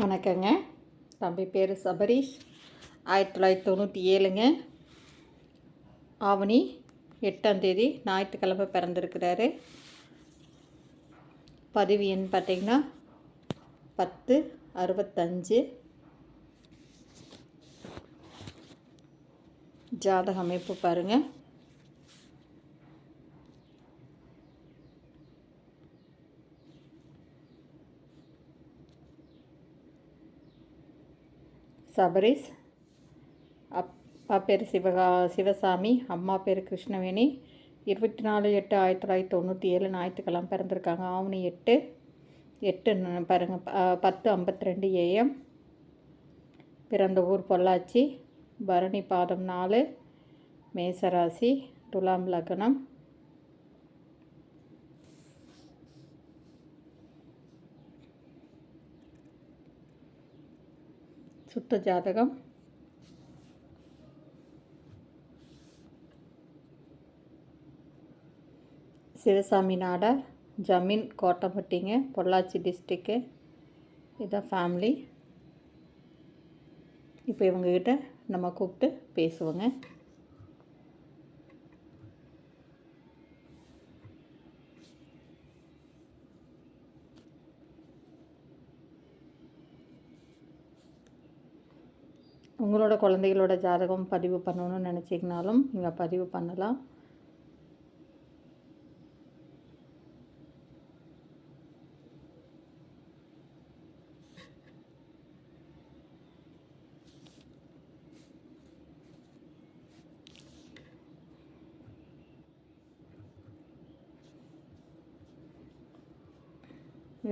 வணக்கங்க. தம்பி பேர் சபரீஷ். 1997ங்க ஆவணி 8ஆம் தேதி ஞாயிற்றுக்கிழமை பிறந்திருக்கிறாரு. பதிவு எண் பார்த்திங்கன்னா 1065. ஜாதக அமைப்பு பாருங்கள். சபரீஷ். அப்பா பேர் சிவசாமி, அம்மா பேர் கிருஷ்ணவேணி. 24/8/1997 ஞாயிற்றுக்கிழமை பிறந்திருக்காங்க. ஆவணி 8 பாருங்கள், 10:52 AM. பிறந்த ஊர் பொள்ளாச்சி. பரணி பாதம் 4, மேசராசி, துலாம் லக்னம். சுத்த ஜாதகம். சிவசாமி நாடார், ஜமீன் கோட்டம்பட்டிங்க, பொள்ளாச்சி டிஸ்ட்ரிக்கு. இதுதான் ஃபேமிலி. இப்போ இவங்கக்கிட்ட நம்ம கூப்பிட்டு பேசுவோங்க. உங்களோட குழந்தைகளோட ஜாதகம் பதிவு பண்ணணும்னு நினச்சிங்கனாலும் இங்கே பதிவு பண்ணலாம்.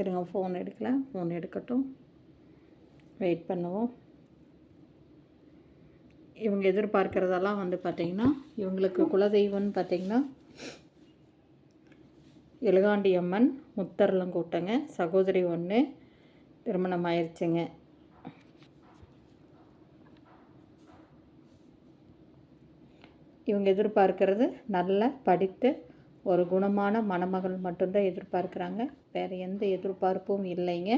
இருங்க, ஃபோன் எடுக்கல, ஃபோன் எடுக்கட்டும், வெயிட் பண்ணுவோம். இவங்க எதிர்பார்க்குறதெல்லாம் பார்த்திங்கன்னா, இவங்களுக்கு குலதெய்வம்னு பார்த்திங்கன்னா எழுகாண்டி அம்மன், முத்தரலங்கோட்டைங்க. சகோதரி 1 திருமணம் ஆயிடுச்சுங்க. இவங்க எதிர்பார்க்கறது நல்ல படித்து ஒரு குணமான மணமகள் மட்டும்தான் எதிர்பார்க்குறாங்க. வேறு எந்த எதிர்பார்ப்பும் இல்லைங்க.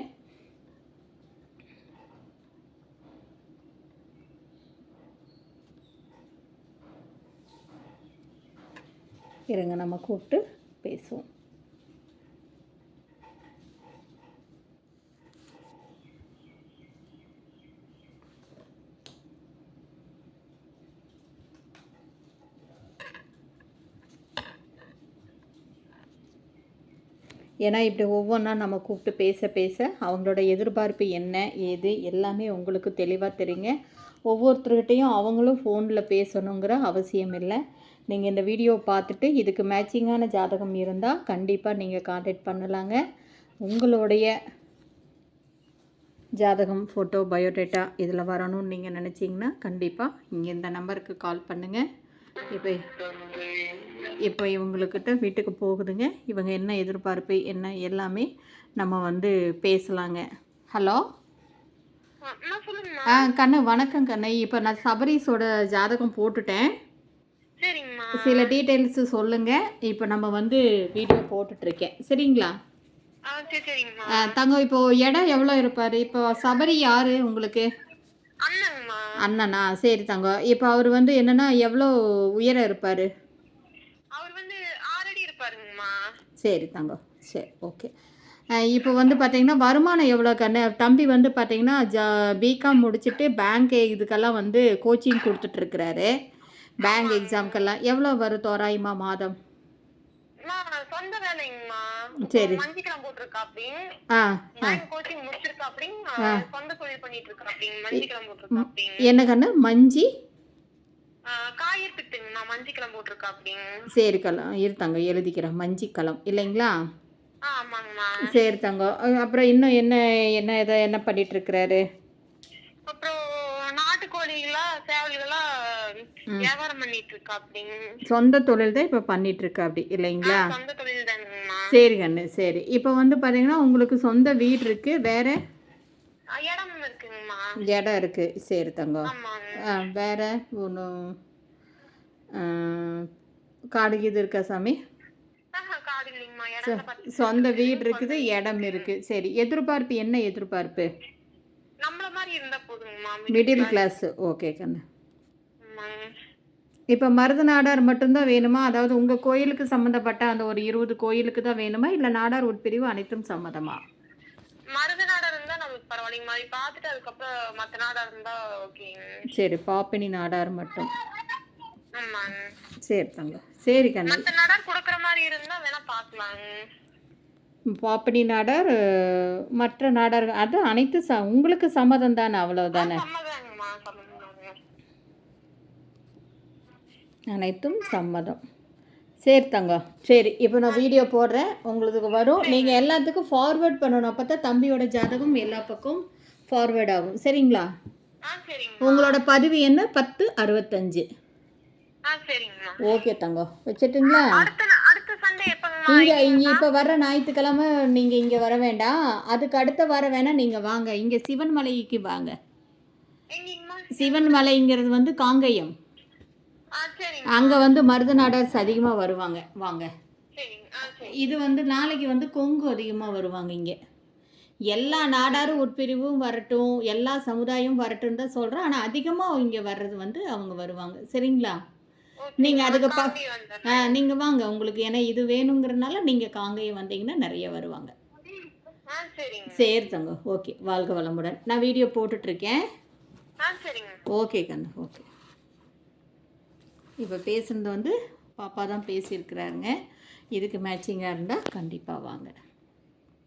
இருங்க, நம்ம கூப்பிட்டு பேசுவோம். ஏன்னா இப்படி ஒவ்வொன்றா நம்ம கூப்பிட்டு பேச அவங்களோட எதிர்பார்ப்பு என்ன ஏது எல்லாமே உங்களுக்கு தெளிவாக தெரியுங்க. ஒவ்வொருத்தர்கிட்டையும் அவங்களும் ஃபோனில் பேசணுங்கிற அவசியம் இல்லை. நீங்கள் இந்த வீடியோ பார்த்துட்டு இதுக்கு மேட்சிங்கான ஜாதகம் இருந்தால் கண்டிப்பாக நீங்கள் கான்டாக்ட் பண்ணலாங்க. உங்களுடைய ஜாதகம், ஃபோட்டோ, பயோடேட்டா இதில் வரணும்னு நீங்கள் நினச்சிங்கன்னா கண்டிப்பாக இங்கே இந்த நம்பருக்கு கால் பண்ணுங்கள். இப்போ இவங்களுக்கிட்ட வீட்டுக்கு போகுதுங்க. இவங்க என்ன எதிர்பார்ப்பு என்ன எல்லாமே நம்ம பேசலாங்க. ஹலோ கண்ணு, வணக்கம் கண்ணு. இப்போ நான் சபரீஸோட ஜாதகம் போட்டுட்டேன். சில டீட்டெயில்ஸு சொல்லுங்கள். இப்போ நம்ம வீடியோ போட்டுட்ருக்கேன். சரிங்களா தங்கம்? இப்போ இடம் எவ்வளோ இருப்பார்? இப்போ சபரி யார் உங்களுக்கு? அண்ணனா? சரி தங்கம். இப்போ அவர் என்னன்னா எவ்வளோ உயரம் இருப்பார்? சரி தங்கம், சரி, ஓகே. இப்போ பார்த்தீங்கன்னா வருமானம் எவ்வளோ கண்ணு? தம்பி பார்த்தீங்கன்னா பிகாம் முடிச்சுட்டு பேங்க் இதுக்கெல்லாம் கோச்சிங் கொடுத்துட்ருக்கிறாரு. பேங்க் எக்ஸாம்க்கெல்லாம் எவ்வளோ வரும் தோராயமாக மாதம்? சரி. என்ன கண்ணு? மஞ்சி சரி கலம் இருத்தாங்க, எழுதிக்கிறேன். மஞ்சி களம் இல்லைங்களா? சரி தங்கம். அப்புறம் இன்னும் என்ன என்ன இதை என்ன பண்ணிட்டு இருக்கிறாரு? சொந்த தொழில் தான் இப்போ பண்ணிட்டு இருக்கா அப்படி இல்லைங்களா? சரி கண்ணு, சரி. இப்போ பார்த்தீங்கன்னா உங்களுக்கு சொந்த வீடு இருக்கு, வேற இடம் இருக்கு. சரி தங்கம். வேற ஒன்றும் காடு இது இருக்கா சாமி? சொந்த வீடு இருக்குது, இடம் இருக்குது. சரி, எதிர்பார்ப்பு என்ன எதிர்பார்ப்பு? மாதிரி இருந்தா போதுங்கம்மா. Middle class. ஓகே கண்ணு. ஆமாங்க. இப்போ மருத நாடார் மட்டும்தான் வேணுமா? அதாவது உங்கள் கோயிலுக்கு சம்மந்தப்பட்ட அந்த ஒரு 20 கோயிலுக்கு தான் வேணுமா, இல்லை நாடார் உட்பிரிவு அனைத்தும் சம்மதமா? மருத நாடார் இருந்தா நமக்கு பரவாயில்லைங்கம்மா. அது பார்த்துட்டு அதுக்கப்புறம் மத்த நாடார் இருந்தா ஓகேங்க. சரி, பாப்பினி நாடார் மட்டும். ஆமாங்க. சரி தங்கம். சரி கண்ணு. மத்த நாடார் கொடுக்குற மாதிரி இருந்தா வேணா பார்க்கலாங்க. பாப்பினி நாடார், மற்ற நாடார்கள் அது அனைத்து உங்களுக்கு சம்மதம் தானே, அவ்வளவுதானே? சம்மதங்கம்மா, சம்மதங்க. அனைத்தும் சம்மதம். சரி தங்கம். சரி, இப்போ நான் வீடியோ போடுறேன், உங்களுக்கு வரும். நீங்கள் எல்லாத்துக்கும் ஃபார்வேர்ட் பண்ணணும், அப்போ தான் தம்பியோட ஜாதகம் எல்லா பக்கம் ஃபார்வேர்ட் ஆகும். சரிங்களா? உங்களோட பதிவு என்ன? 1065. ஓகே தங்கம், வச்சுட்டுங்களா? இங்கே இப்போ வர்ற ஞாயிற்றுக்கிழமை நீங்கள் இங்கே வர வேண்டாம், அதுக்கு அடுத்த வாரம் வேணால் நீங்கள் வாங்க, இங்கே சிவன்மலைக்கு வாங்க. சிவன்மலைங்கிறது வந்து காங்கயம், அங்கே வந்து மருத நாடார்ஸ் அதிகமாக வருவாங்க. வாங்க. இது வந்து நாளைக்கு வந்து கொங்கு அதிகமாக வருவாங்க. இங்கே எல்லா நாடாரும் உட்பிரிவும் வரட்டும், எல்லா சமுதாயமும் வரட்டும் தான் சொல்கிறேன். ஆனால் அதிகமாக இங்கே வர்றது வந்து அவங்க வருவாங்க. சரிங்களா? நீங்கள் அதுக்கு நீங்கள் வாங்க, உங்களுக்கு ஏன்னா இது வேணுங்கிறனால நீங்கள் காங்கேயம் வந்தீங்கன்னா நிறைய வருவாங்க. சரி தங்க. ஓகே, வாழ்க வளமுடன். நான் வீடியோ போட்டுட்ருக்கேன். ஓகே கண்ணு. ஓகே. இப்போ பேசுனது வந்து பாப்பா தான் பேசியிருக்கிறாருங்க. இதுக்கு மேட்சிங்காக இருந்தால் கண்டிப்பாக வாங்க.